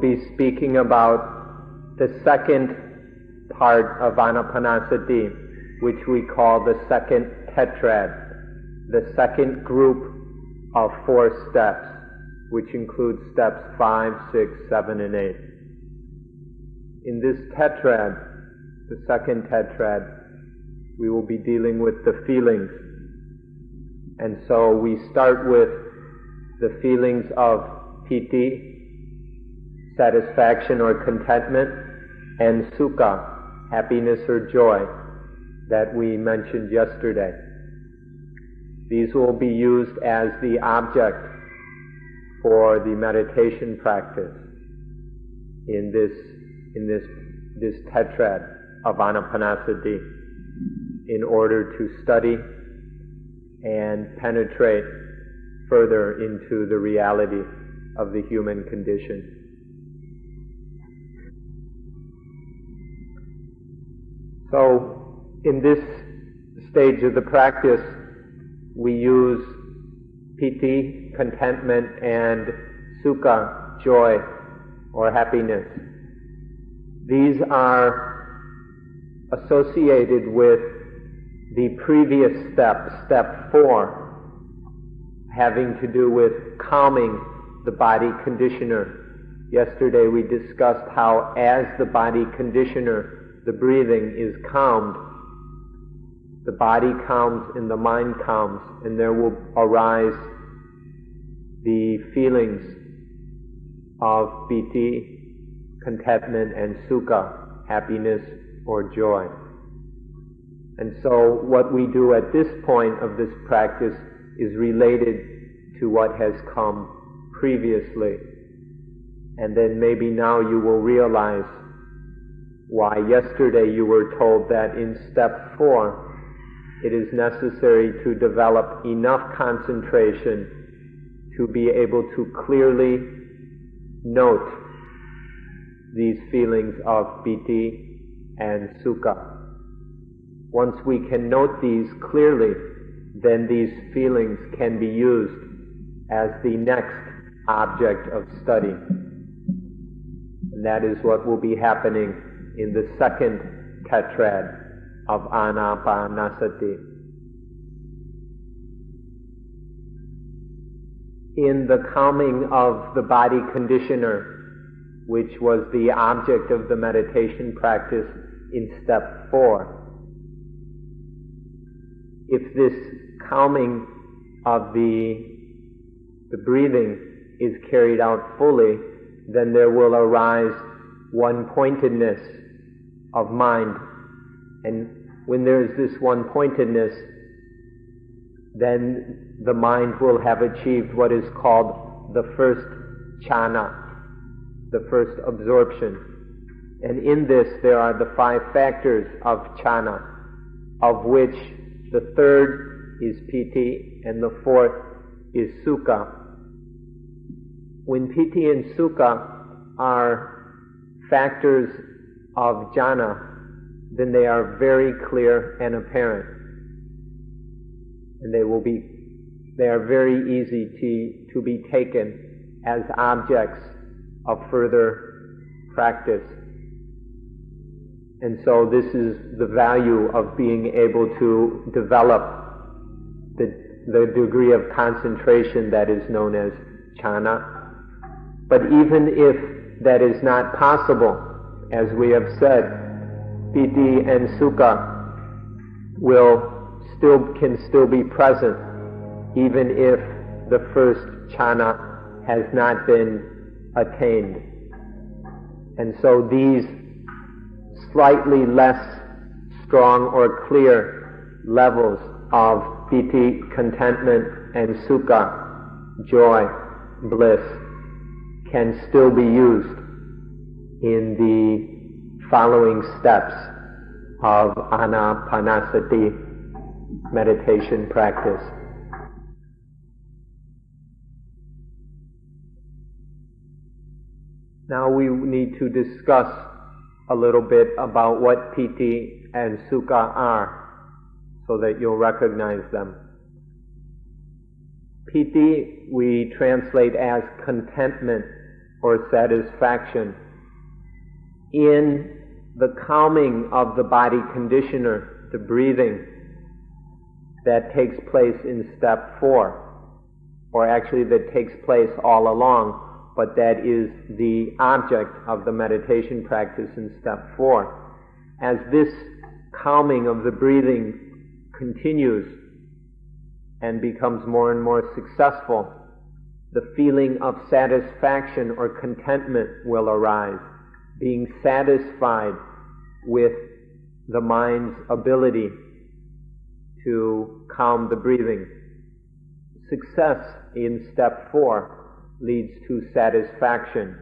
be speaking about the second part of Anapanasati, which we call the second tetrad, the second group of 4 steps, which includes steps 5, 6, 7, and 8. In this tetrad, the second tetrad, we will be dealing with the feelings. And so we start with the feelings of piti, satisfaction or contentment, and sukha, happiness or joy, that we mentioned yesterday. These will be used as the object for the meditation practice in this tetrad of Anapanasati, in order to study and penetrate further into the reality of the human condition. So, in this stage of the practice, we use piti, contentment, and sukha, joy or happiness. These are associated with the previous step, step 4, having to do with calming the body conditioner. Yesterday we discussed how as the body conditioner, the breathing is calmed, the body calms and the mind calms, and there will arise the feelings of piti, contentment, and sukha, happiness or joy. And so what we do at this point of this practice is related to what has come previously. And then maybe now you will realize why yesterday you were told that in step 4 it is necessary to develop enough concentration to be able to clearly note these feelings of piti and sukha. Once we can note these clearly, then these feelings can be used as the next object of study. And that is what will be happening in the second tetrad of Anapanasati. In the calming of the body conditioner, which was the object of the meditation practice in step 4, if this calming of the breathing is carried out fully, then there will arise one-pointedness of mind. And when there is this one-pointedness, then the mind will have achieved what is called the first jhana, the first absorption. And in this there are the 5 factors of jhana, of which the third is piti and the 4th is sukha. When piti and sukha are factors of jhana, then they are very clear and apparent. And they are very easy to be taken as objects of further practice. And so this is the value of being able to develop the degree of concentration that is known as jhana. But even if that is not possible, as we have said, piti and sukha can still be present, even if the first jhana has not been attained. And so these slightly less strong or clear levels of piti, contentment, and sukha, joy, bliss, can still be used in the following steps of Anapanasati meditation practice. Now we need to discuss a little bit about what piti and sukha are, so that you'll recognize them. Piti we translate as contentment or satisfaction. In the calming of the body conditioner, the breathing, that takes place in step 4, or actually that takes place all along, but that is the object of the meditation practice in step 4. As this calming of the breathing continues and becomes more and more successful, the feeling of satisfaction or contentment will arise, being satisfied with the mind's ability to calm the breathing. Success in step 4 leads to satisfaction.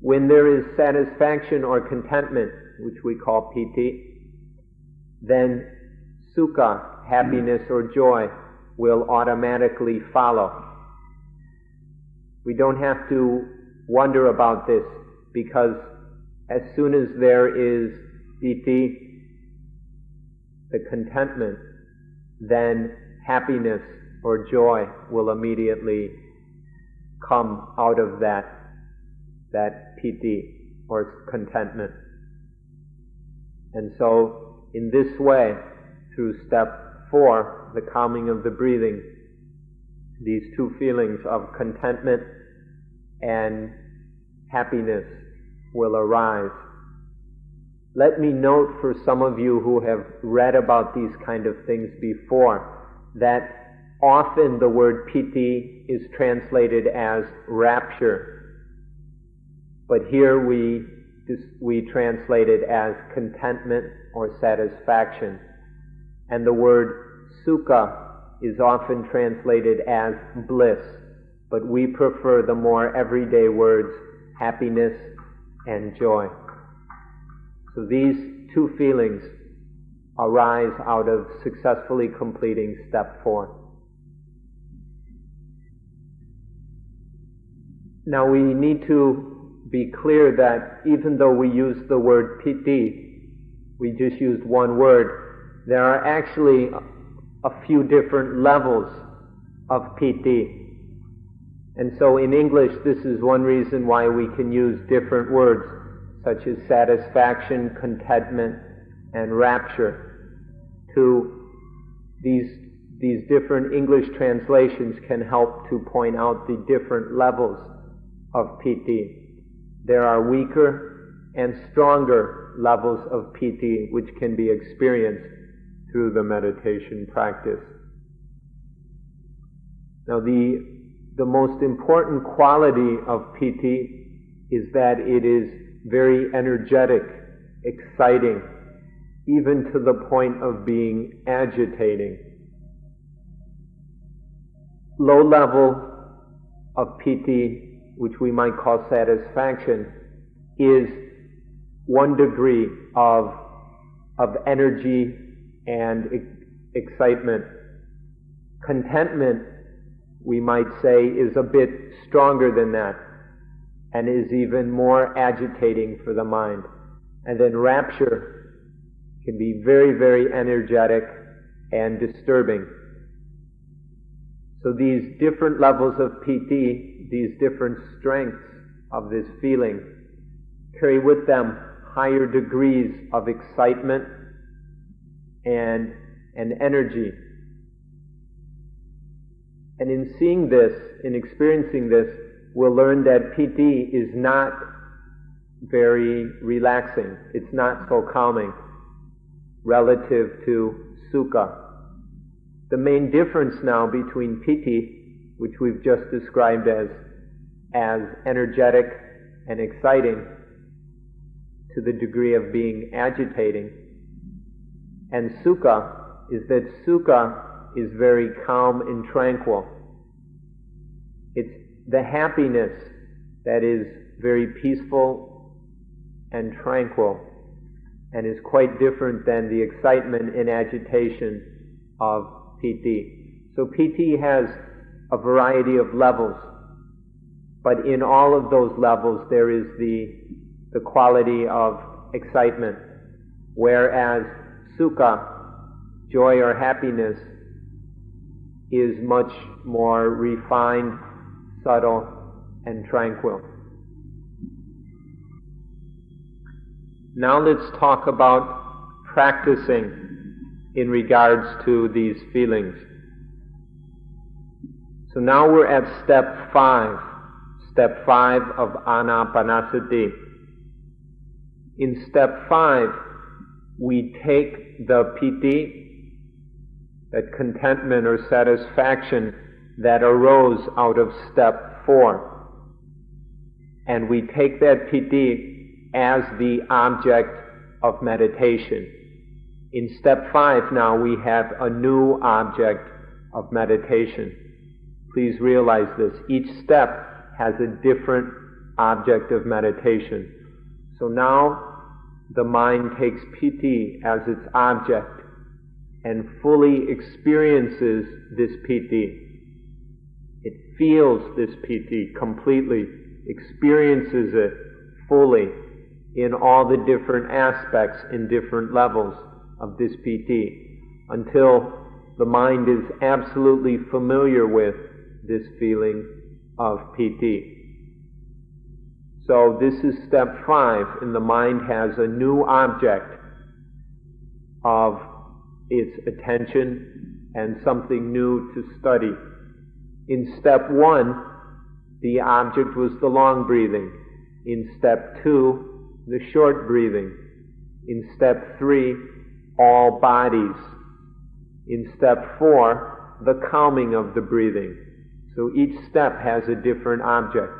When there is satisfaction or contentment, which we call piti, then sukha, happiness or joy, will automatically follow. We don't have to wonder about this, because as soon as there is piti, the contentment, then happiness or joy will immediately come out of that piti or contentment. And so, in this way, through step 4, the calming of the breathing, these two feelings of contentment and happiness will arise. Let me note for some of you who have read about these kind of things before, that often the word piti is translated as rapture, but here we translate it as contentment or satisfaction. And the word sukha is often translated as bliss, but we prefer the more everyday words happiness and joy. So these two feelings arise out of successfully completing step 4. Now we need to be clear that even though we use the word piti, we just used one word, there are actually a few different levels of piti. And so in English, this is one reason why we can use different words, such as satisfaction, contentment, and rapture. These different English translations can help to point out the different levels of piti. There are weaker and stronger levels of piti which can be experienced through the meditation practice. Now the most important quality of piti is that it is very energetic, exciting, even to the point of being agitating. Low level of piti, which we might call satisfaction, is 1 degree of energy and excitement. Contentment, we might say, is a bit stronger than that, and is even more agitating for the mind. And then rapture can be very, very energetic and disturbing. So these different levels of piti, these different strengths of this feeling, carry with them higher degrees of excitement and energy. And in seeing this, in experiencing this, we'll learn that piti is not very relaxing. It's not so calming relative to sukha. The main difference now between piti, which we've just described as energetic and exciting to the degree of being agitating, and sukha, is that sukha is very calm and tranquil. It's the happiness that is very peaceful and tranquil, and is quite different than the excitement and agitation of piti. So piti has a variety of levels, but in all of those levels there is the quality of excitement, whereas sukha, joy or happiness, is much more refined, subtle, and tranquil. Now let's talk about practicing in regards to these feelings. So now we're at step 5 of Anapanasati. In step 5, we take the piti, that contentment or satisfaction that arose out of step 4, and we take that piti as the object of meditation. In step 5 now we have a new object of meditation. Please realize this. Each step has a different object of meditation. So now the mind takes piti as its object and fully experiences this piti. It feels this piti completely, experiences it fully in all the different aspects, in different levels of this piti, until the mind is absolutely familiar with this feeling of piti. So this is step 5, and the mind has a new object of its attention and something new to study. In step 1, the object was the long breathing. In step 2, the short breathing. In step 3, all bodies. In step 4, the calming of the breathing. So each step has a different object.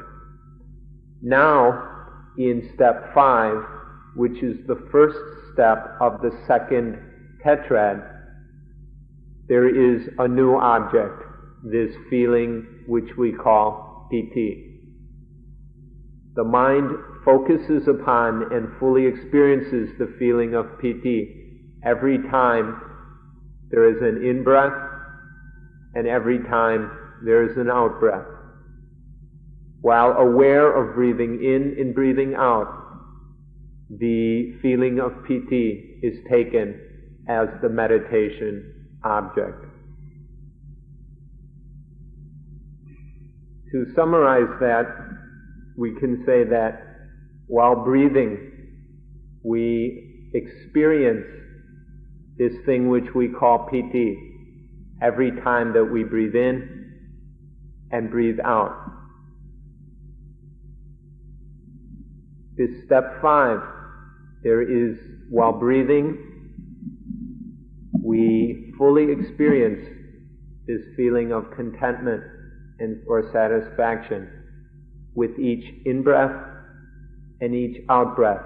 Now, in step 5, which is the first step of the second tetrad, there is a new object, this feeling which we call piti. The mind focuses upon and fully experiences the feeling of piti every time there is an in-breath and every time there is an out-breath. While aware of breathing in and breathing out, the feeling of piti is taken as the meditation object. To summarize that, we can say that while breathing, we experience this thing which we call piti every time that we breathe in and breathe out. This step 5, there is, while breathing, we fully experience this feeling of contentment and or satisfaction with each in-breath and each out-breath.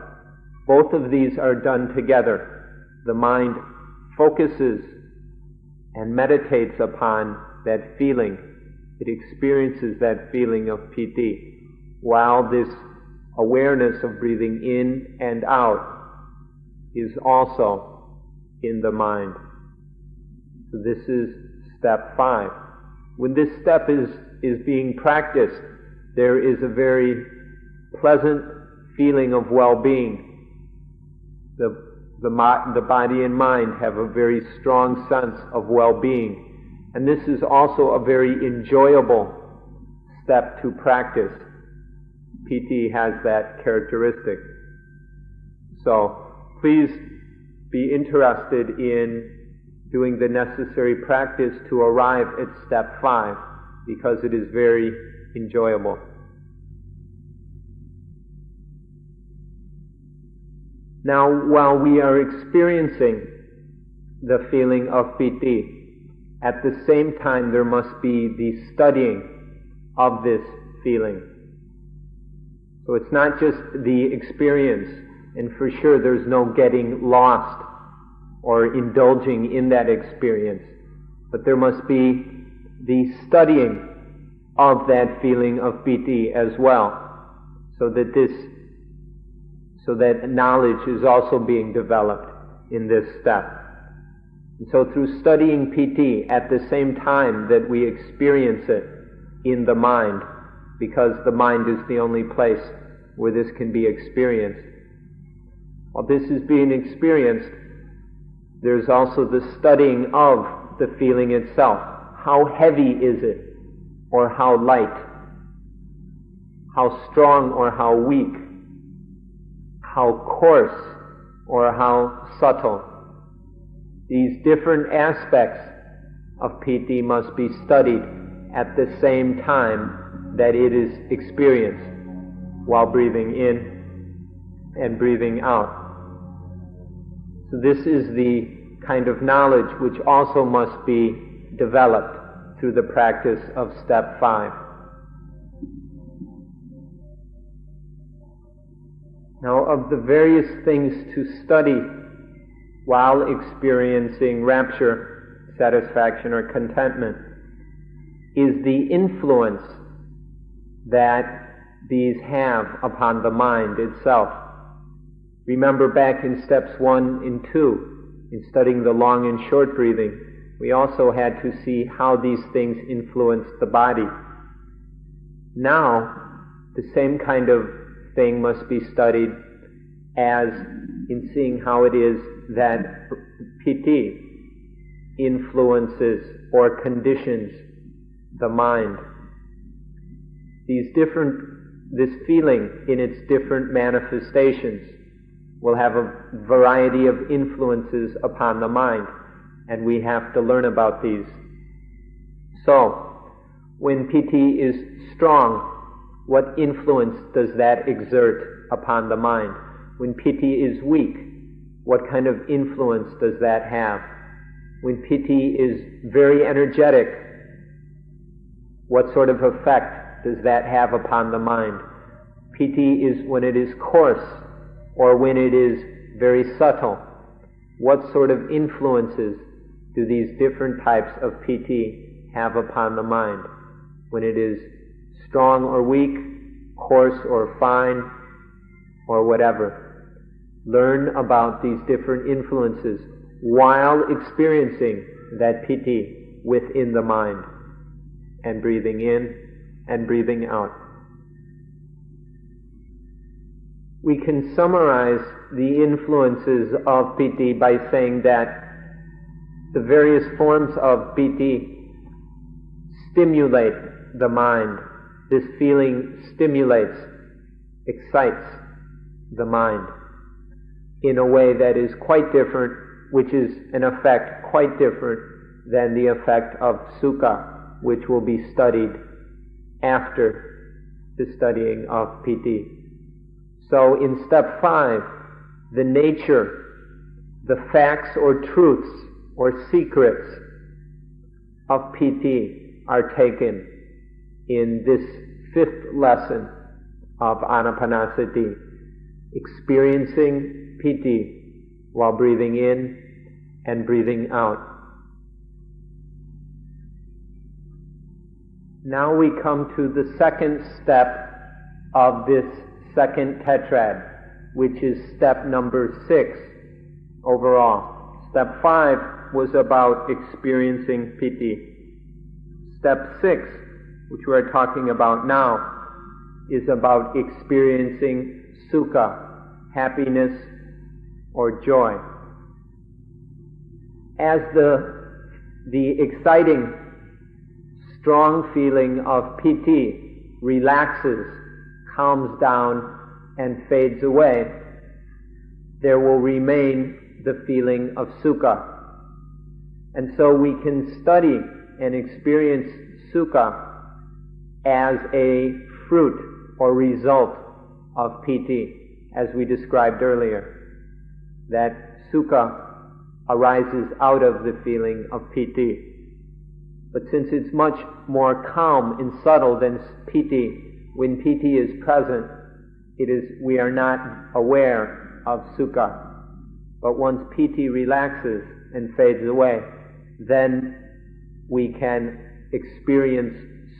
Both of these are done together. The mind focuses and meditates upon that feeling. It experiences that feeling of piti, while this awareness of breathing in and out is also in the mind. So this is step 5. When this step is being practiced, there is a very pleasant feeling of well-being. The body and mind have a very strong sense of well-being. And this is also a very enjoyable step to practice. Piti has that characteristic. So please be interested in doing the necessary practice to arrive at step 5, because it is very enjoyable. Now, while we are experiencing the feeling of piti, at the same time there must be the studying of this feeling. So it's not just the experience, and for sure there's no getting lost or indulging in that experience, but there must be the studying of that feeling of piti as well, so that knowledge is also being developed in this step. And so through studying piti at the same time that we experience it in the mind, because the mind is the only place where this can be experienced. While this is being experienced, there's also the studying of the feeling itself. How heavy is it, or how light? how strong or how weak, how coarse or how subtle. These different aspects of piti must be studied at the same time that it is experienced while breathing in and breathing out. So this is the kind of knowledge which also must be developed through the practice of step 5. Now, of the various things to study while experiencing rapture, satisfaction, or contentment, is the influence that these have upon the mind itself. Remember back in steps 1 and 2, in studying the long and short breathing, we also had to see how these things influence the body. Now, the same kind of thing must be studied as in seeing how it is that piti influences or conditions the mind. This feeling in its different manifestations will have a variety of influences upon the mind, and we have to learn about these. So, when piti is strong, what influence does that exert upon the mind? When piti is weak, what kind of influence does that have? When piti is very energetic, what sort of effect does that have upon the mind? Piti is when it is coarse or when it is very subtle. What sort of influences do these different types of piti have upon the mind? When it is strong or weak, coarse or fine, or whatever. Learn about these different influences while experiencing that piti within the mind and breathing in and breathing out. We can summarize the influences of piti by saying that the various forms of piti stimulate the mind. This feeling stimulates, excites the mind in a way that is quite different, which is an effect quite different than the effect of sukha, which will be studied after the studying of piti. So in step 5, the nature, the facts or truths or secrets of piti are taken in this 5th lesson of Anapanasati, experiencing piti while breathing in and breathing out. Now we come to the second step of this second tetrad, which is step number 6 overall. Step 5 was about experiencing piti. Step 6, which we're talking about now, is about experiencing sukha, happiness or joy. As the exciting, strong feeling of piti relaxes, calms down, and fades away, there will remain the feeling of sukha. And so we can study and experience sukha as a fruit or result of piti, as we described earlier, that sukha arises out of the feeling of piti. But since it's much more calm and subtle than piti, when piti is present, we are not aware of sukha. But once piti relaxes and fades away, then we can experience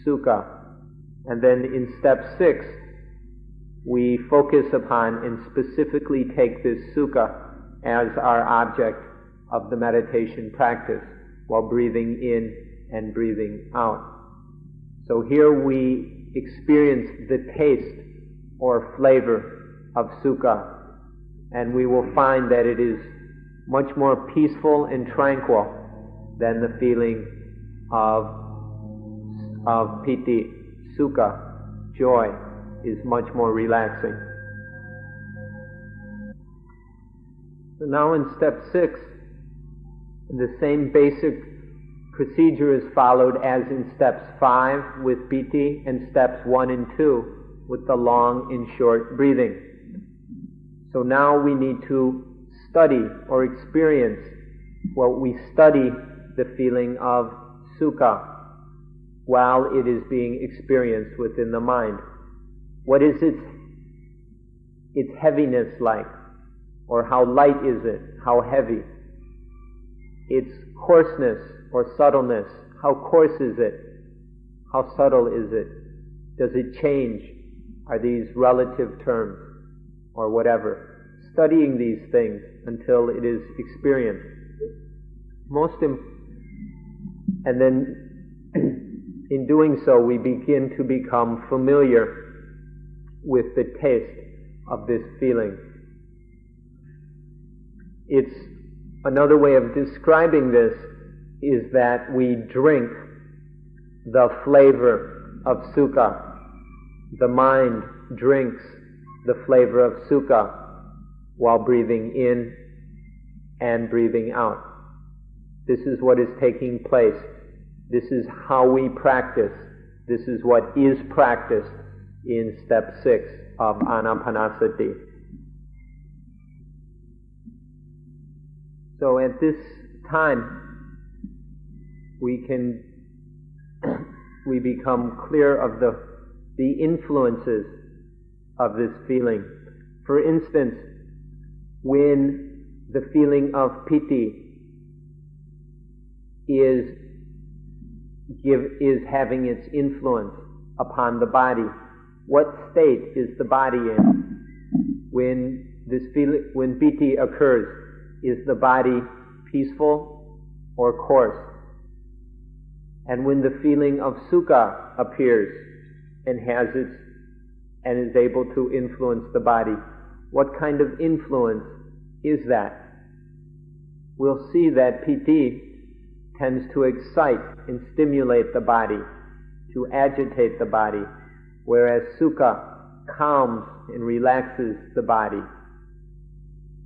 sukha. And then in step 6, we focus upon and specifically take this sukha as our object of the meditation practice while breathing in and breathing out. So here we experience the taste or flavor of sukha, and we will find that it is much more peaceful and tranquil than the feeling of piti, sukha, joy, is much more relaxing. So now in step 6, the same basic procedure is followed as in steps 5 with piti and steps 1 and 2 with the long and short breathing. So now we need to study or experience we study the feeling of sukha while it is being experienced within the mind. What is its heaviness like? Or how light is it? How heavy? Its coarseness or subtleness. How coarse is it? How subtle is it? Does it change? Are these relative terms? Or whatever. Studying these things until it is experienced. And then in doing so, we begin to become familiar with the taste of this feeling. It's another way of describing this is that we drink the flavor of sukha. The mind drinks the flavor of sukha while breathing in and breathing out. This is what is taking place. This is how we practice. This is what is practiced in step 6 of Anapanasati. So at this time, we become clear of the influences of this feeling. For instance, when the feeling of piti is having its influence upon the body, what state is the body in? When piti occurs, is the body peaceful or coarse? And when the feeling of sukha appears and is able to influence the body, what kind of influence is that? We'll see that piti tends to excite and stimulate the body, to agitate the body, whereas sukha calms and relaxes the body.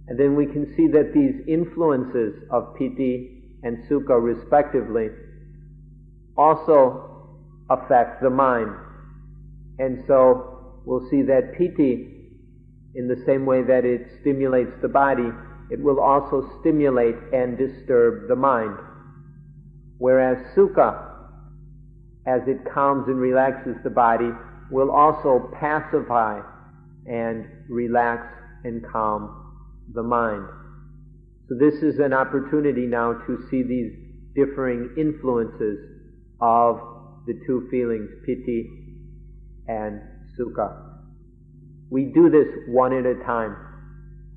And then we can see that these influences of piti and sukha respectively also affect the mind. And so we'll see that piti, in the same way that it stimulates the body, it will also stimulate and disturb the mind. Whereas sukha, as it calms and relaxes the body, will also pacify and relax and calm the mind. So this is an opportunity now to see these differing influences of the two feelings, piti and sukha. We do this one at a time.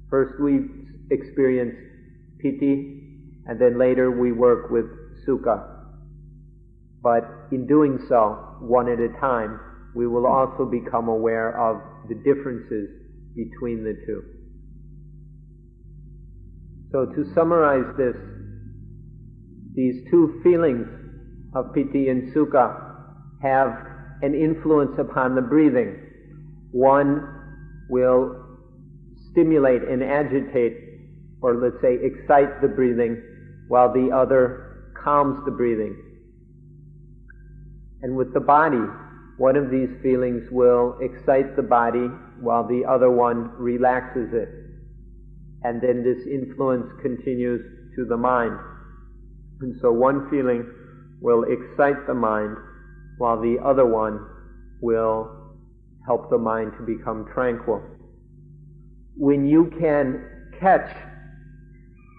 First we experience piti, and then later we work with sukha. But in doing so, one at a time, we will also become aware of the differences between the two. So to summarize this, these two feelings of piti and sukha have an influence upon the breathing. One will stimulate and agitate, or let's say excite the breathing, while the other calms the breathing. And with the body, one of these feelings will excite the body while the other one relaxes it. And then this influence continues to the mind. And so one feeling will excite the mind while the other one will help the mind to become tranquil. When you can catch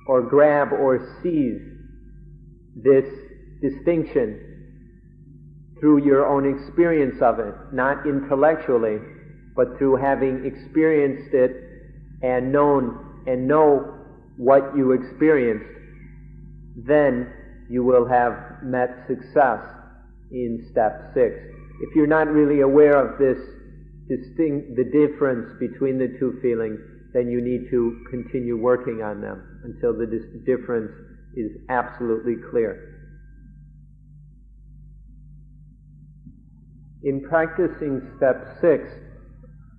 or grab or seize this distinction through your own experience of it, not intellectually, but through having experienced it and know what you experienced, then you will have met success in step 6. If you're not really aware of this the difference between the two feelings, then you need to continue working on them until the difference is absolutely clear. In practicing step 6,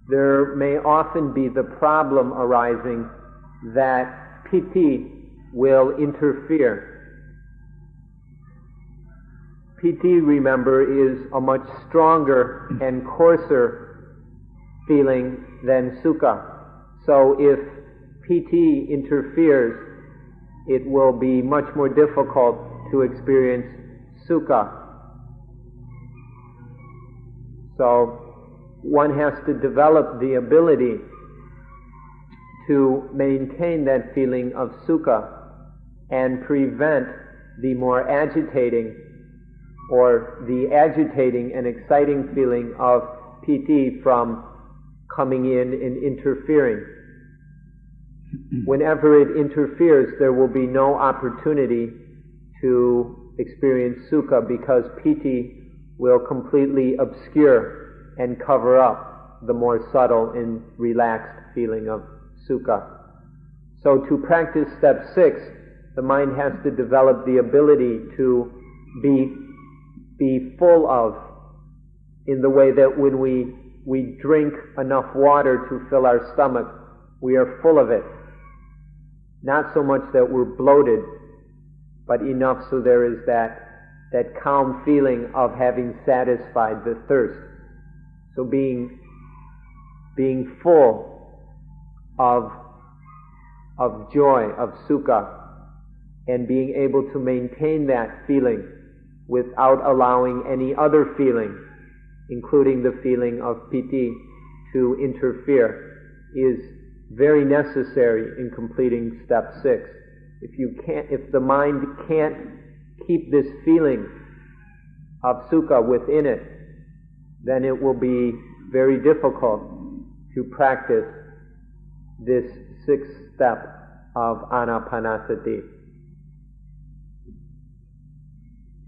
there may often be the problem arising that piti will interfere. Piti, remember, is a much stronger and coarser feeling than sukha. So if piti interferes, it will be much more difficult to experience sukha. So one has to develop the ability to maintain that feeling of sukha and prevent the more agitating or the agitating and exciting feeling of piti from coming in and interfering. Whenever it interferes, there will be no opportunity to experience sukha because piti will completely obscure and cover up the more subtle and relaxed feeling of sukha. So to practice step 6, the mind has to develop the ability to be full of, in the way that when we drink enough water to fill our stomach, we are full of it. Not so much that we're bloated, but enough so there is that calm feeling of having satisfied the thirst. So being full of joy, of sukha, and being able to maintain that feeling without allowing any other feeling, including the feeling of piti, to interfere, is very necessary in completing step 6. If the mind can't keep this feeling of sukha within it, then it will be very difficult to practice this 6th step of Anapanasati.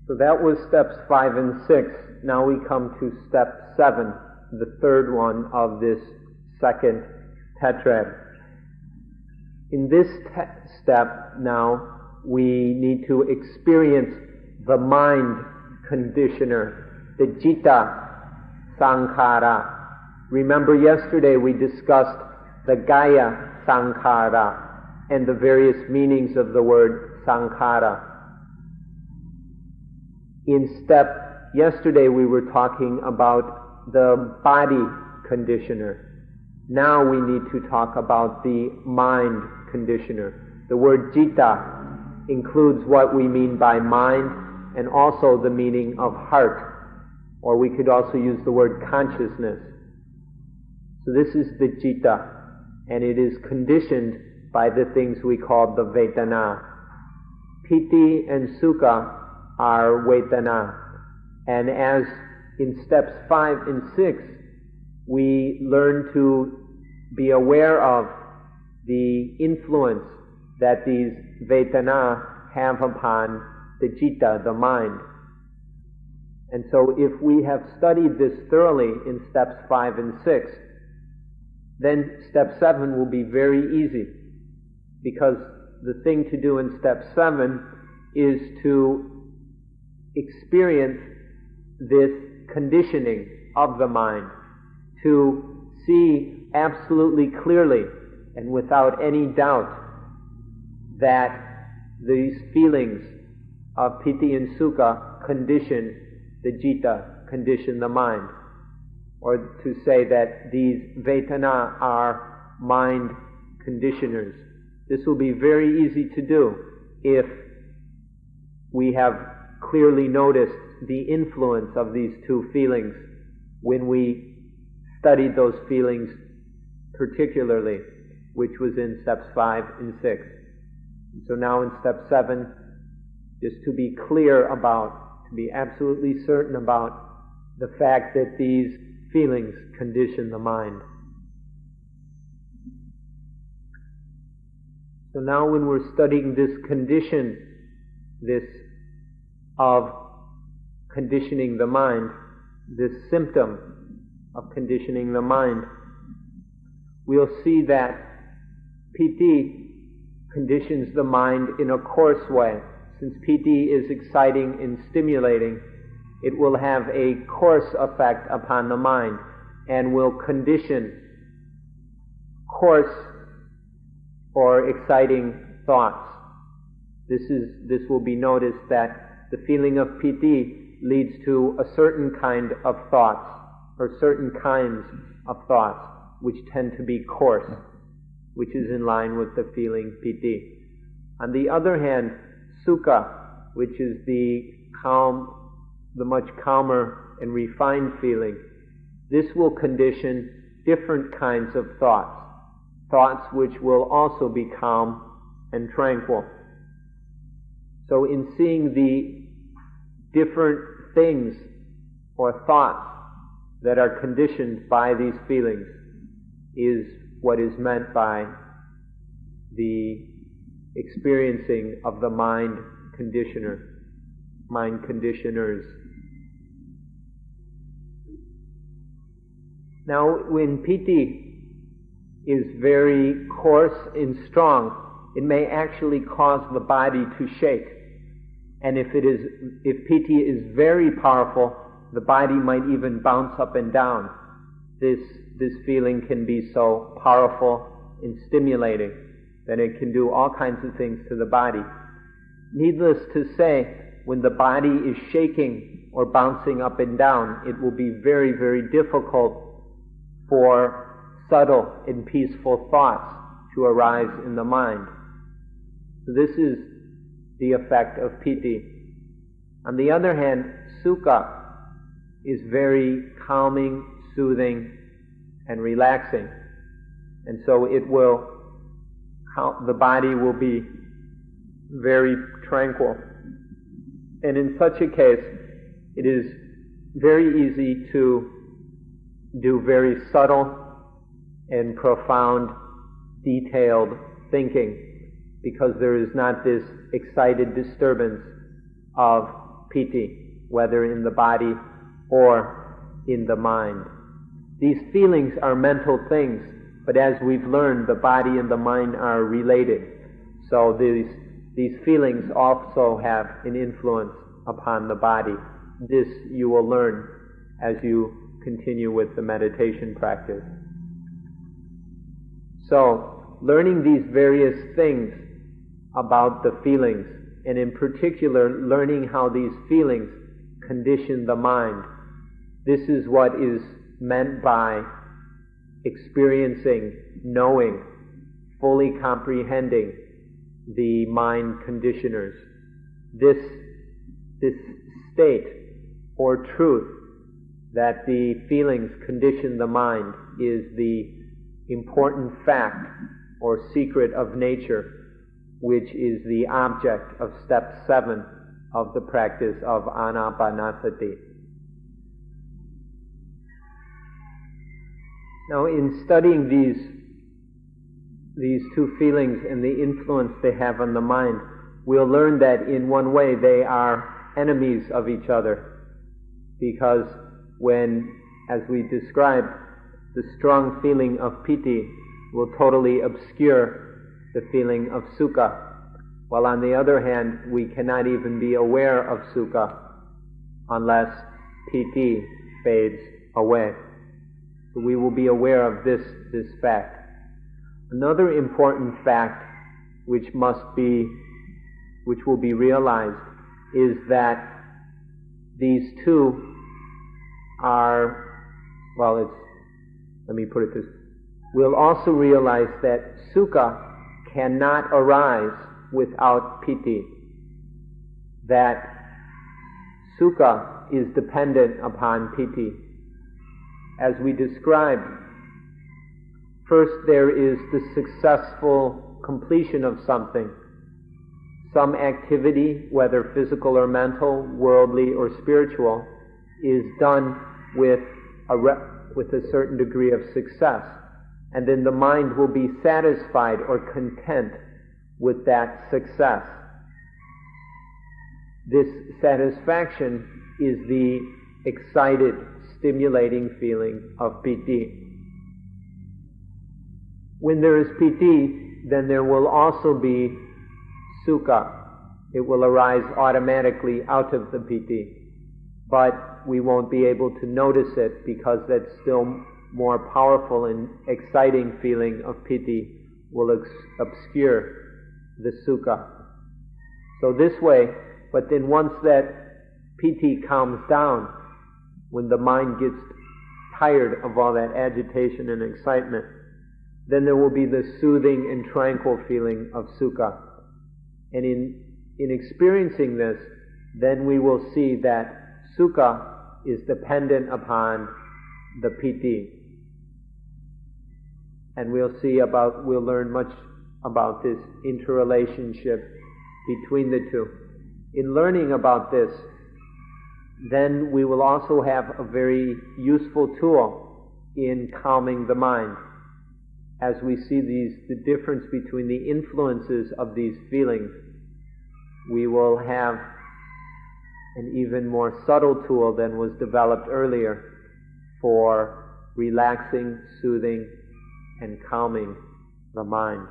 So that was steps 5 and 6. Now we come to step 7, the third one of this second tetrad. In this step now, we need to experience the mind conditioner, the citta sankhara. Remember yesterday we discussed the Gaya sankhara and the various meanings of the word sankhara. Yesterday we were talking about the body conditioner. Now we need to talk about the mind conditioner. The word citta includes what we mean by mind and also the meaning of heart, or we could also use the word consciousness. So this is the citta, and it is conditioned by the things we call the vedana. Piti and sukha are vedana. And as in steps 5 and 6, we learn to be aware of the influence that these vedana have upon the citta, the mind. And so if we have studied this thoroughly in steps 5 and 6, then step 7 will be very easy, because the thing to do in step 7 is to experience this conditioning of the mind, to see absolutely clearly and without any doubt that these feelings of piti and sukha condition the citta, condition the mind, or to say that these vedana are mind conditioners. This will be very easy to do if we have clearly noticed the influence of these two feelings when we studied those feelings particularly, which was in steps 5 and 6. So now in step 7, just to be clear about, to be absolutely certain about the fact that these feelings condition the mind. So now when we're studying this condition, this of conditioning the mind, this symptom of conditioning the mind, we'll see that piti conditions the mind in a coarse way. Since piti is exciting and stimulating, it will have a coarse effect upon the mind and will condition coarse or exciting thoughts. This will be noticed that the feeling of piti leads to a certain kind of thoughts, or certain kinds of thoughts, which tend to be coarse, which is in line with the feeling piti. On the other hand, sukha, which is the much calmer and refined feeling, this will condition different kinds of thoughts, thoughts which will also be calm and tranquil. So in seeing the different things or thoughts that are conditioned by these feelings is what is meant by the experiencing of the mind conditioners. Now, when piti is very coarse and strong, it may actually cause the body to shake. And if piti is very powerful, the body might even bounce up and down. This feeling can be so powerful and stimulating that it can do all kinds of things to the body. Needless to say, when the body is shaking or bouncing up and down, it will be very, very difficult for subtle and peaceful thoughts to arise in the mind. So this is the effect of piti. On the other hand, sukha is very calming, soothing, and relaxing. And so the body will be very tranquil. And in such a case, it is very easy to do very subtle and profound, detailed thinking, because there is not this excited disturbance of piti, whether in the body or in the mind. These feelings are mental things, but as we've learned, the body and the mind are related. So these feelings also have an influence upon the body. This you will learn as you continue with the meditation practice. So, learning these various things about the feelings, and in particular learning how these feelings condition the mind, this is what is meant by experiencing, knowing, fully comprehending the mind conditioners. This state or truth that the feelings condition the mind is the important fact or secret of nature, which is the object of step 7 of the practice of Anapanasati. Now, in studying these two feelings and the influence they have on the mind, we'll learn that in one way they are enemies of each other, because when, as we described, the strong feeling of piti will totally obscure the feeling of sukha, while on the other hand we cannot even be aware of sukha unless piti fades away. So we will be aware of this fact. Another important fact which will be realized is that these two are, let me put it this way. We'll also realize that sukha cannot arise without piti, that sukha is dependent upon piti. As we described, first there is the successful completion of something. Some activity, whether physical or mental, worldly or spiritual, is done with a certain degree of success. And then the mind will be satisfied or content with that success. This satisfaction is the excited, stimulating feeling of piti. When there is piti, then there will also be sukha. It will arise automatically out of the piti, but we won't be able to notice it because that's still more powerful and exciting feeling of piti will obscure the sukha. So this way, but then once that piti calms down, when the mind gets tired of all that agitation and excitement, then there will be this soothing and tranquil feeling of sukha. And in experiencing this, then we will see that sukha is dependent upon the piti. And we'll learn much about this interrelationship between the two. In learning about this, then we will also have a very useful tool in calming the mind. As we see the difference between the influences of these feelings, we will have an even more subtle tool than was developed earlier for relaxing, soothing, and calming the mind.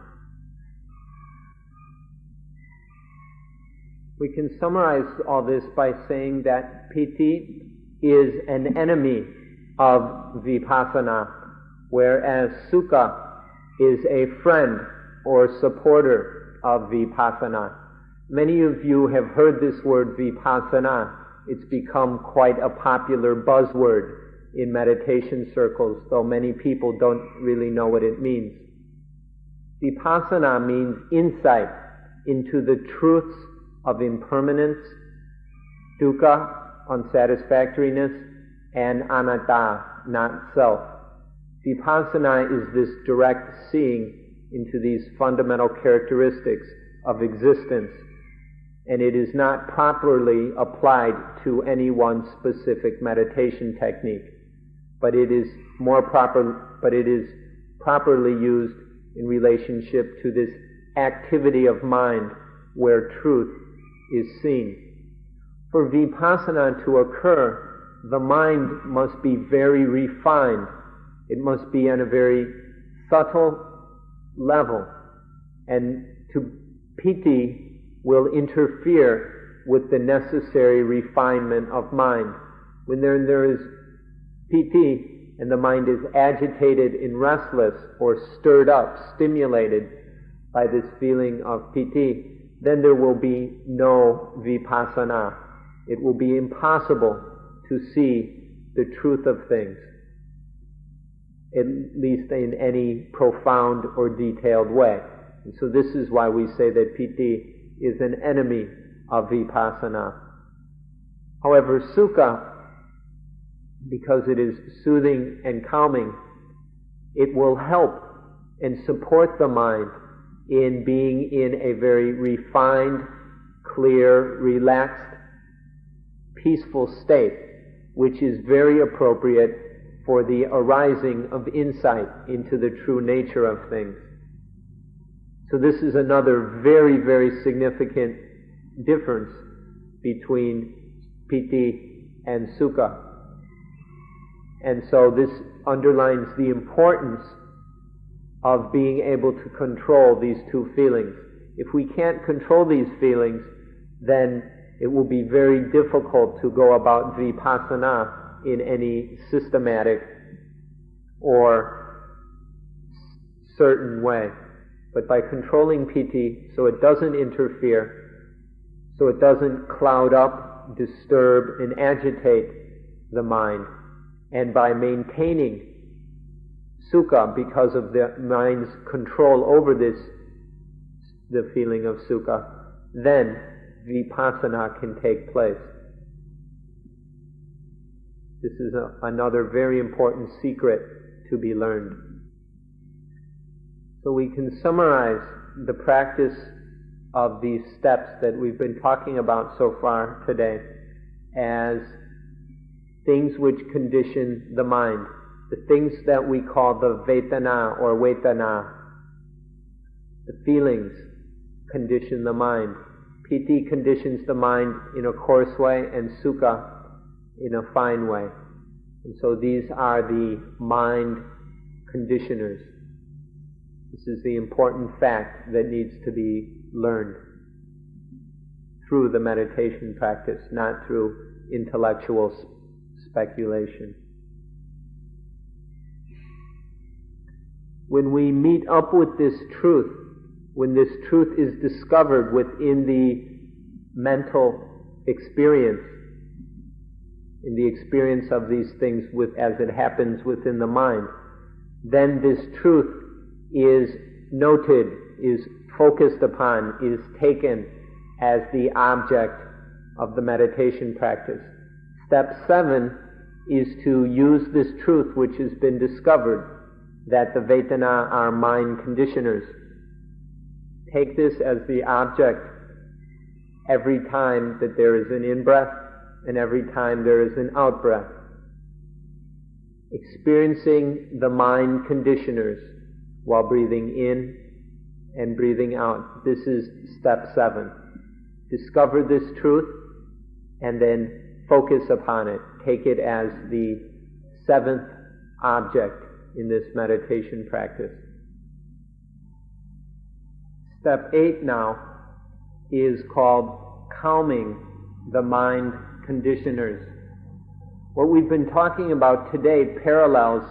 We can summarize all this by saying that piti is an enemy of vipassana, whereas sukha is a friend or supporter of vipassana. Many of you have heard this word vipassana. It's become quite a popular buzzword in meditation circles, though many people don't really know what it means. Vipassana means insight into the truths of impermanence, dukkha, unsatisfactoriness, and anatta, not self. Vipassana is this direct seeing into these fundamental characteristics of existence, and it is not properly applied to any one specific meditation technique, but it is properly used in relationship to this activity of mind where truth is seen. For vipassana to occur, the mind must be very refined. It must be on a very subtle level, and piti will interfere with the necessary refinement of mind. When there is piti and the mind is agitated and restless or stirred up, stimulated by this feeling of piti, then there will be no vipassana. It will be impossible to see the truth of things, at least in any profound or detailed way. And so this is why we say that piti is an enemy of vipassana. However, sukha, because it is soothing and calming, it will help and support the mind in being in a very refined, clear, relaxed, peaceful state, which is very appropriate for the arising of insight into the true nature of things. So this is another very, very significant difference between piti and sukha. And so this underlines the importance of being able to control these two feelings. If we can't control these feelings, then it will be very difficult to go about vipassana in any systematic or certain way. But by controlling piti so it doesn't interfere, so it doesn't cloud up, disturb, and agitate the mind, and by maintaining sukha because of the mind's control over the feeling of sukha, then vipassana can take place. This is another very important secret to be learned. So we can summarize the practice of these steps that we've been talking about so far today as things which condition the mind, the things that we call the vedana or vedana. The feelings condition the mind. Piti conditions the mind in a coarse way, and sukha in a fine way. And so these are the mind conditioners. This is the important fact that needs to be learned through the meditation practice, not through intellectual speculation. when we meet up with this truth, when this truth is discovered within the mental experience, in the experience of these things as it happens within the mind, then this truth is noted, is focused upon, is taken as the object of the meditation practice. Step 7 is to use this truth which has been discovered, that the Vedana are mind conditioners. Take this as the object every time that there is an in-breath and every time there is an out-breath. Experiencing the mind conditioners while breathing in and breathing out. This is step 7. Discover this truth and then focus upon it. Take it as the 7th object in this meditation practice. Step 8 now is called calming the mind conditioners. What we've been talking about today parallels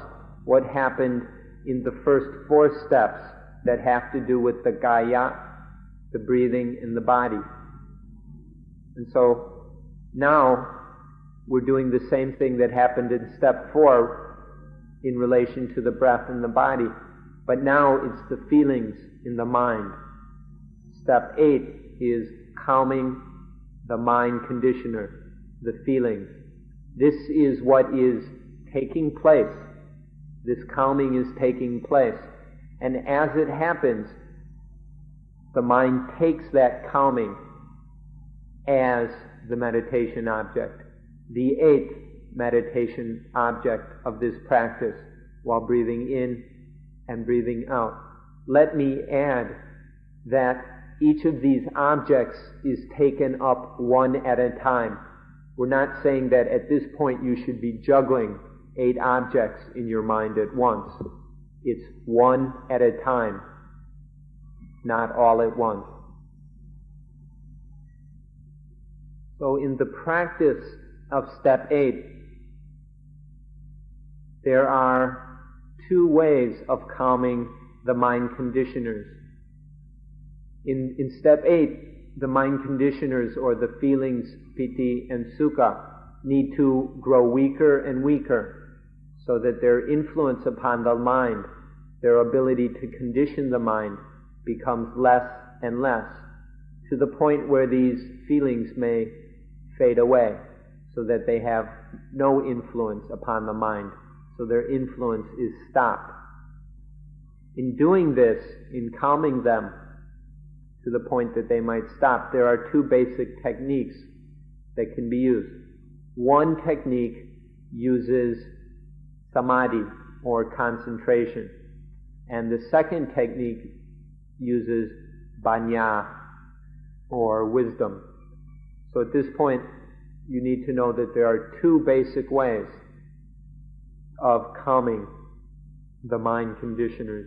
what happened in the first 4 steps that have to do with the kaya, the breathing, and the body. And so now we're doing the same thing that happened in step 4 in relation to the breath and the body, but now it's the feelings in the mind. Step 8 is calming the mind conditioner, the feelings. This is what is taking place. This calming is taking place. And as it happens, the mind takes that calming as the meditation object, the 8th meditation object of this practice while breathing in and breathing out. Let me add that each of these objects is taken up one at a time. We're not saying that at this point you should be juggling 8 objects in your mind at once. It's one at a time, not all at once. So in the practice of step 8, there are 2 ways of calming the mind conditioners. In step 8, the mind conditioners, or the feelings, piti and sukha, need to grow weaker and weaker so that their influence upon the mind, their ability to condition the mind, becomes less and less, to the point where these feelings may fade away, so that they have no influence upon the mind, so their influence is stopped. In doing this, in calming them to the point that they might stop, there are 2 basic techniques that can be used. One technique uses samadhi, or concentration, and the second technique uses panya, or wisdom. So at this point, you need to know that there are 2 basic ways of calming the mind conditioners.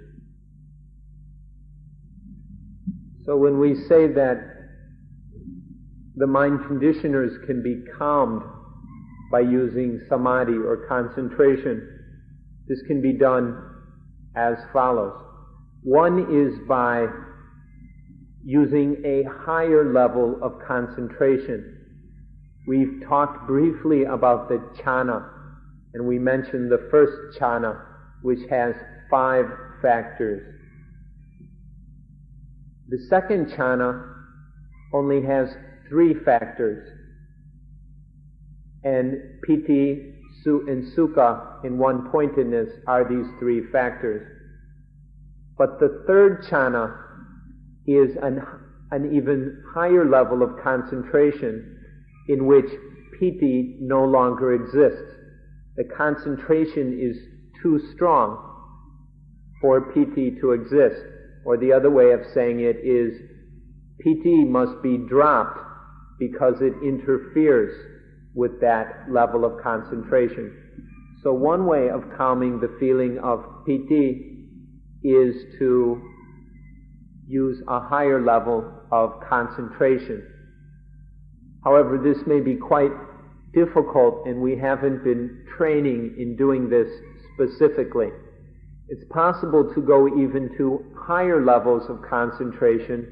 So when we say that the mind conditioners can be calmed by using samadhi or concentration, this can be done as follows. One is by using a higher level of concentration. We've talked briefly about the jhana, and we mentioned the first jhana, which has 5 factors. The second jhana only has 3 factors, and piti, and sukha in one-pointedness are these 3 factors. But the third jhana is an even higher level of concentration in which piti no longer exists. The concentration is too strong for piti to exist. Or the other way of saying it is, piti must be dropped because it interferes with that level of concentration. So one way of calming the feeling of piti is to use a higher level of concentration. However, this may be quite difficult, and we haven't been training in doing this specifically. It's possible to go even to higher levels of concentration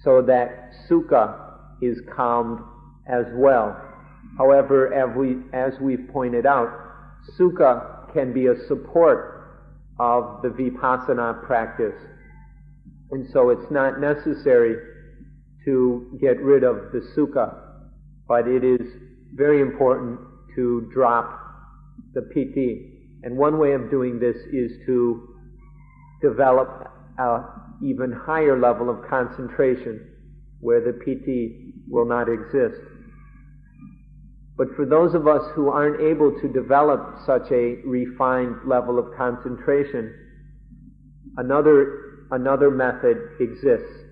so that sukha is calmed as well. However, as we've pointed out, sukha can be a support of the vipassana practice. And so it's not necessary to get rid of the sukha, but it is very important to drop the piti. And one way of doing this is to develop an even higher level of concentration where the piti will not exist. But for those of us who aren't able to develop such a refined level of concentration, another method exists.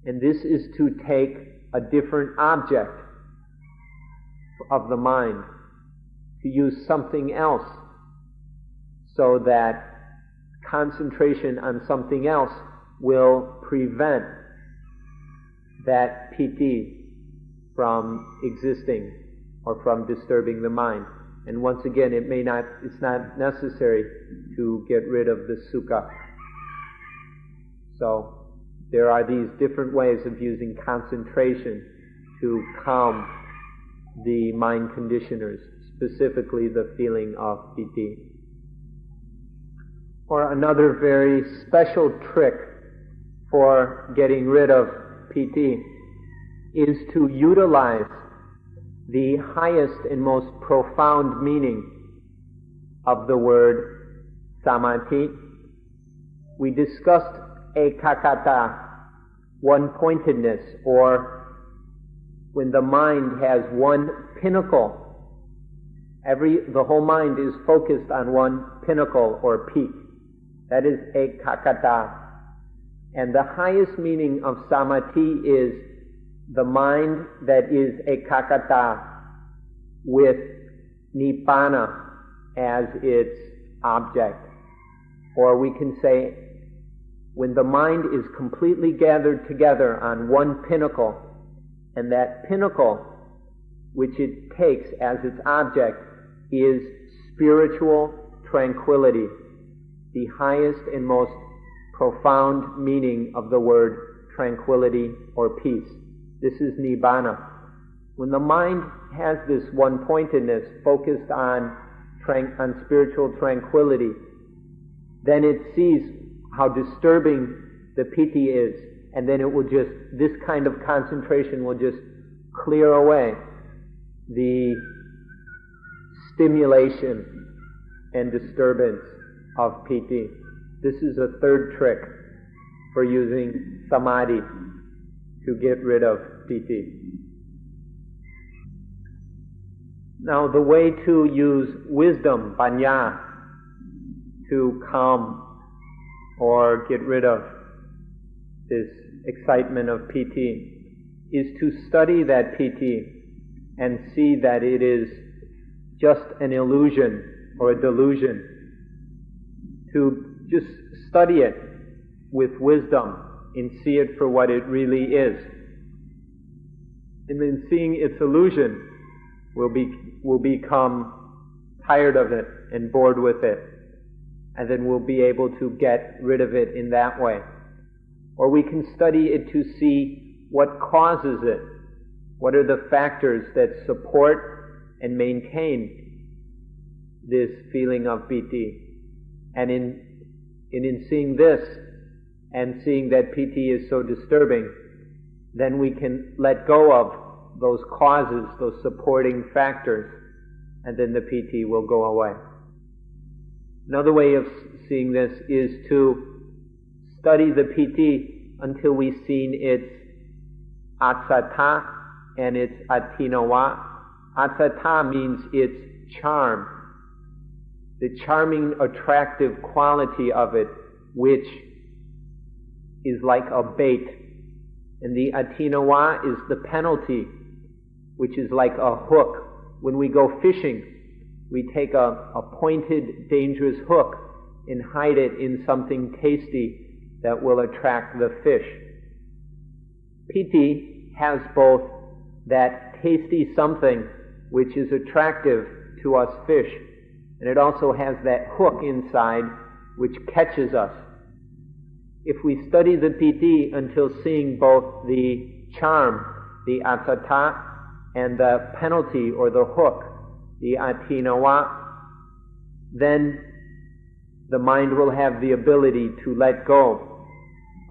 And this is to take a different object of the mind, to use something else, so that concentration on something else will prevent that piti from existing or from disturbing the mind. And once again, it's not necessary to get rid of the sukha. So there are these different ways of using concentration to calm the mind conditioners, specifically the feeling of piti. Or another very special trick for getting rid of piti is to utilize the highest and most profound meaning of the word samadhi. We discussed ekakata, one-pointedness, or when the mind has one pinnacle. The whole mind is focused on one pinnacle or peak. That is ekakata. And the highest meaning of samadhi is the mind that is ekakata with nibbana as its object. Or we can say, when the mind is completely gathered together on one pinnacle, and that pinnacle, which it takes as its object, is spiritual tranquility, the highest and most profound meaning of the word tranquility or peace. This is nibbana. When the mind has this one-pointedness focused on spiritual tranquility, then it sees how disturbing the piti is, and then this kind of concentration will just clear away the stimulation and disturbance of piti. This is a third trick for using samadhi to get rid of piti. Now, the way to use wisdom, panya, to calm or get rid of this excitement of piti is to study that piti and see that it is just an illusion or a delusion. To just study it with wisdom and see it for what it really is. And then seeing its illusion, we'll become tired of it and bored with it. And then we'll be able to get rid of it in that way. Or we can study it to see what causes it. What are the factors that support and maintain this feeling of piti? And in seeing this, and seeing that piti is so disturbing, then we can let go of those causes, those supporting factors, and then the piti will go away. Another way of seeing this is to study the piti until we've seen its atsata and its atinawa. Atsata means its charm, the charming, attractive quality of it, which is like a bait. And the atinawa is the penalty, which is like a hook. When we go fishing, we take a pointed, dangerous hook and hide it in something tasty that will attract the fish. Piti has both that tasty something which is attractive to us fish, and it also has that hook inside which catches us. If we study the piti until seeing both the charm, the asata, and the penalty or the hook, the atinawa, then the mind will have the ability to let go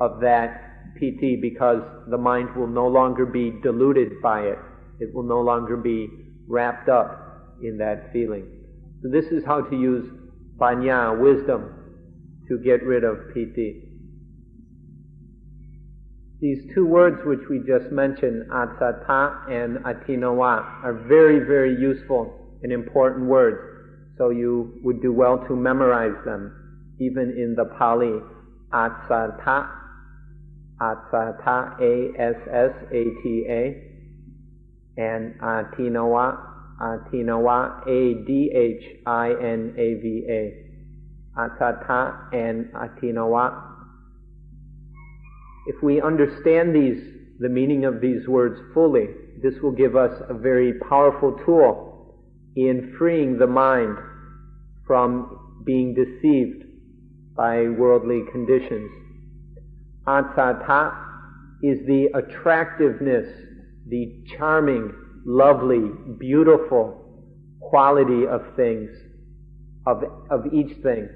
of that piti, because the mind will no longer be deluded by it. It will no longer be wrapped up in that feeling. So this is how to use panya, wisdom, to get rid of piti. These two words which we just mentioned, asata and atinawa, are very, very useful and important words. So you would do well to memorize them, even in the Pali. Asata, asata, A-S-S-A-T-A, and atinawa, atinawa, A-D-H-I-N-A-V-A. Asata and atinawa. If we understand the meaning of these words fully, this will give us a very powerful tool in freeing the mind from being deceived by worldly conditions. Asata is the attractiveness, the charming, lovely, beautiful quality of things, of each thing,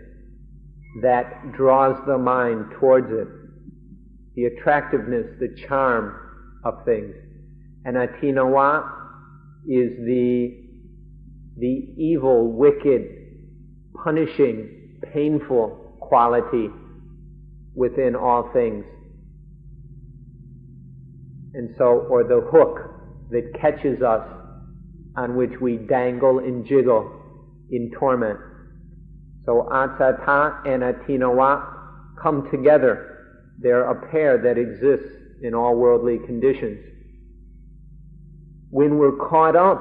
that draws the mind towards it. The attractiveness, the charm of things. And atinawa is the evil, wicked, punishing, painful quality within all things. And so, or the hook that catches us, on which we dangle and jiggle in torment. So asata and atinawa come together. They're a pair that exists in all worldly conditions. When we're caught up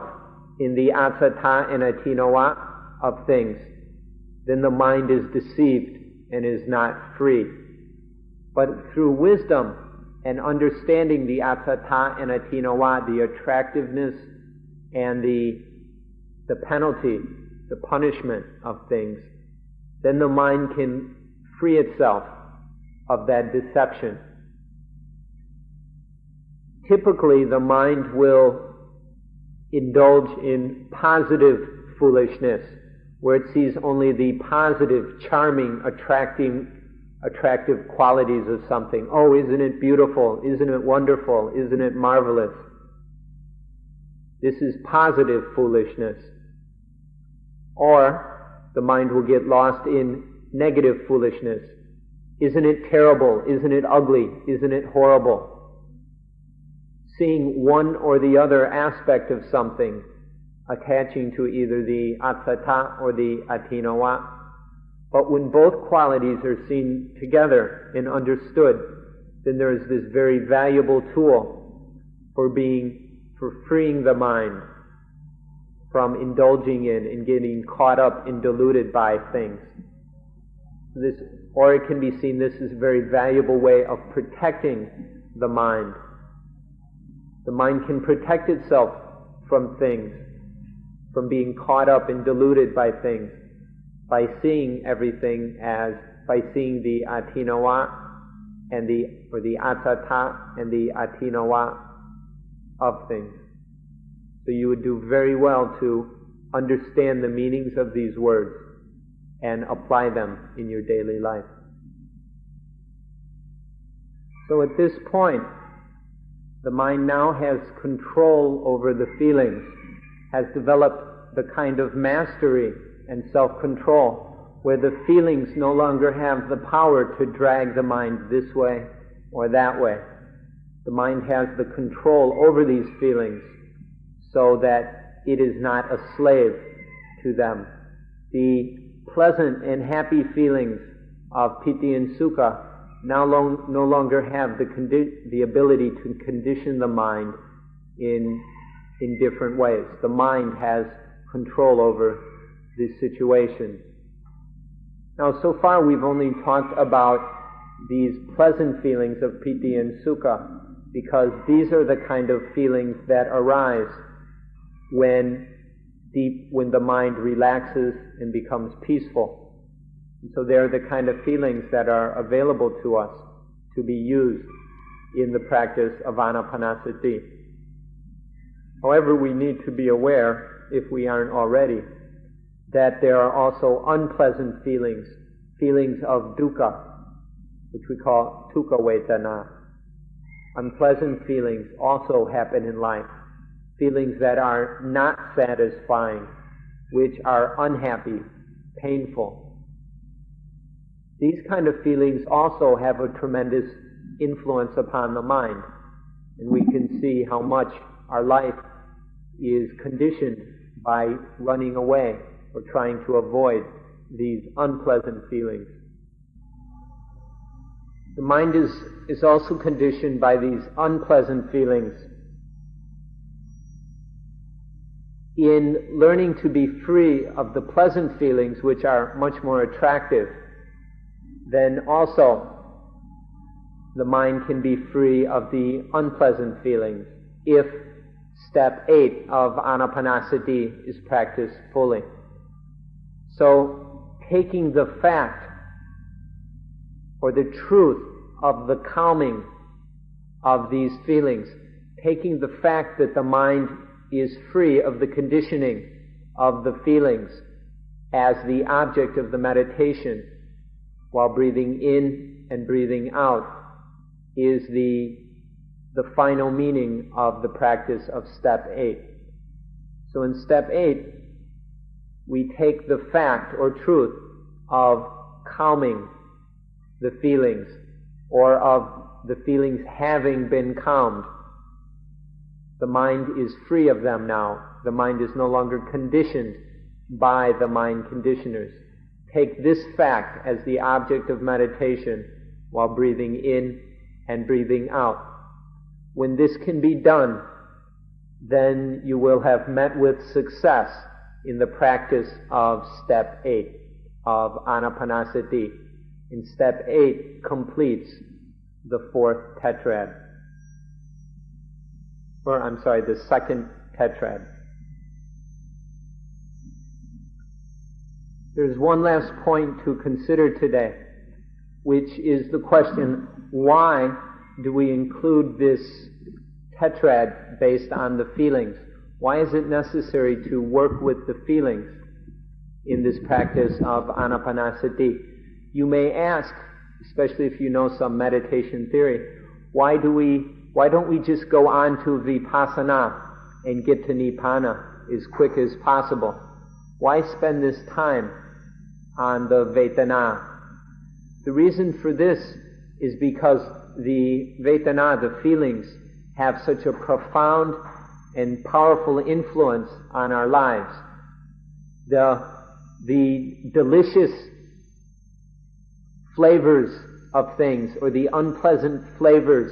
in the asata and atinawa of things, then the mind is deceived and is not free. But through wisdom and understanding the asata and atinawa, the attractiveness and the penalty, the punishment of things, then the mind can free itself of that deception. Typically, the mind will indulge in positive foolishness, where it sees only the positive, charming, attractive qualities of something. Oh, isn't it beautiful? Isn't it wonderful? Isn't it marvelous? This is positive foolishness. Or the mind will get lost in negative foolishness. Isn't it terrible? Isn't it ugly? Isn't it horrible? Seeing one or the other aspect of something, attaching to either the asata or the atinawa. But when both qualities are seen together and understood, then there is this very valuable tool for freeing the mind from indulging in and getting caught up and deluded by things. Or it can be seen this is a very valuable way of protecting the mind. The mind can protect itself from things, from being caught up and deluded by things, by seeing everything by seeing the atinawa and the asata and the atinawa of things. So you would do very well to understand the meanings of these words and apply them in your daily life. So at this point, the mind now has control over the feelings, has developed the kind of mastery and self-control where the feelings no longer have the power to drag the mind this way or that way. The mind has the control over these feelings so that it is not a slave to them. The pleasant and happy feelings of piti and sukha no longer have the ability to condition the mind in different ways. The mind has control over this situation. Now, so far we've only talked about these pleasant feelings of piti and sukha because these are the kind of feelings that arise when the mind relaxes and becomes peaceful. And so they're the kind of feelings that are available to us to be used in the practice of Anapanasati. However, we need to be aware, if we aren't already, that there are also unpleasant feelings, feelings of dukkha, which we call tukha vedana. Unpleasant feelings also happen in life, feelings that are not satisfying, which are unhappy, painful. These kind of feelings also have a tremendous influence upon the mind, and we can see how much our life is conditioned by running away or trying to avoid these unpleasant feelings. The mind is also conditioned by these unpleasant feelings. In learning to be free of the pleasant feelings, which are much more attractive, then also the mind can be free of the unpleasant feelings if step 8 of Anapanasati is practiced fully. So, taking the fact or the truth of the calming of these feelings, taking the fact that the mind is free of the conditioning of the feelings as the object of the meditation while breathing in and breathing out is the final meaning of the practice of step 8. So in step 8, we take the fact or truth of calming the feelings, or of the feelings having been calmed. The mind is free of them now. The mind is no longer conditioned by the mind conditioners. Take this fact as the object of meditation while breathing in and breathing out. When this can be done, then you will have met with success in the practice of step 8 of Anapanasati. And step 8 completes the 4th tetrad. The 2nd tetrad. There's one last point to consider today, which is the question, why do we include this tetrad based on the feelings? Why is it necessary to work with the feelings in this practice of Anapanasati? You may ask, especially if you know some meditation theory, why don't we just go on to Vipassana and get to Nibbana as quick as possible? Why spend this time on the Vedana? The reason for this is because the Vedana, the feelings, have such a profound and powerful influence on our lives. The delicious flavors of things, or the unpleasant flavors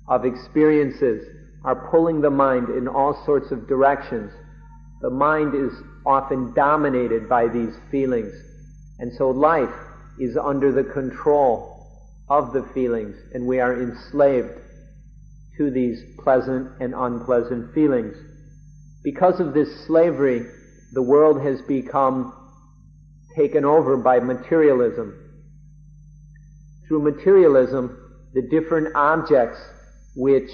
of experiences, are pulling the mind in all sorts of directions. The mind is often dominated by these feelings, and so life is under the control of the feelings, and we are enslaved to these pleasant and unpleasant feelings. Because of this slavery, the world has become taken over by materialism. Through materialism, the different objects which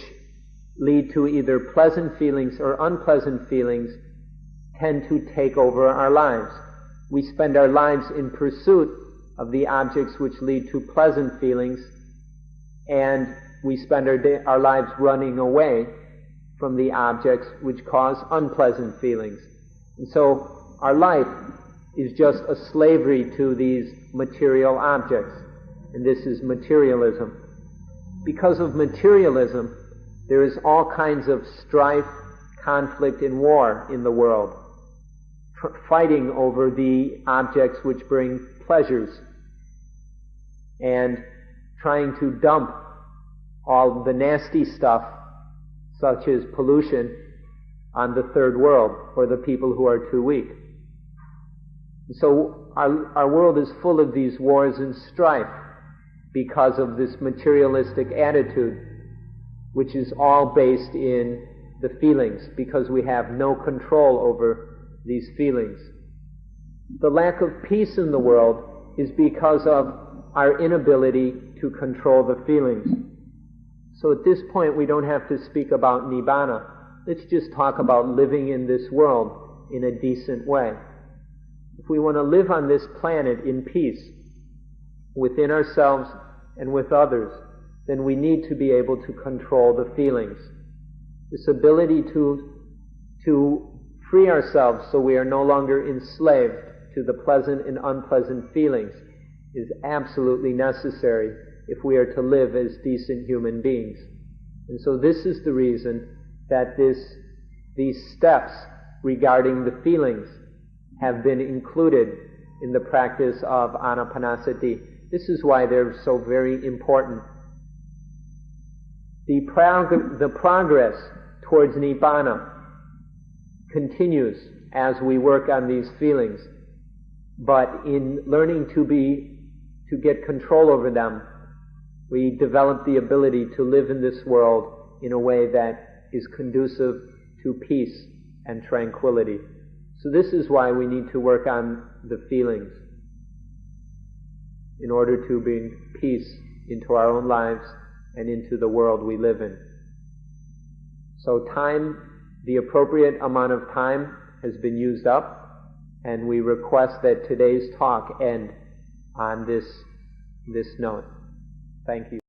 lead to either pleasant feelings or unpleasant feelings tend to take over our lives. We spend our lives in pursuit of the objects which lead to pleasant feelings, and we spend our lives running away from the objects which cause unpleasant feelings. And so our life is just a slavery to these material objects, and this is materialism. Because of materialism, there is all kinds of strife, conflict, and war in the world, fighting over the objects which bring pleasures, and trying to dump all the nasty stuff, such as pollution, on the third world, or the people who are too weak. So our world is full of these wars and strife because of this materialistic attitude, which is all based in the feelings, because we have no control over these feelings. The lack of peace in the world is because of our inability to control the feelings. So at this point we don't have to speak about Nibbana. Let's just talk about living in this world in a decent way. If we want to live on this planet in peace, within ourselves and with others, then we need to be able to control the feelings. This ability to free ourselves so we are no longer enslaved to the pleasant and unpleasant feelings is absolutely necessary if we are to live as decent human beings. And so this is the reason that these steps regarding the feelings have been included in the practice of Anapanasati. This is why they're so very important. The progress towards Nibbana continues as we work on these feelings, but in learning to get control over them, we develop the ability to live in this world in a way that is conducive to peace and tranquility. So this is why we need to work on the feelings, in order to bring peace into our own lives and into the world we live in. So the appropriate amount of time has been used up, and we request that today's talk end on this note. Thank you.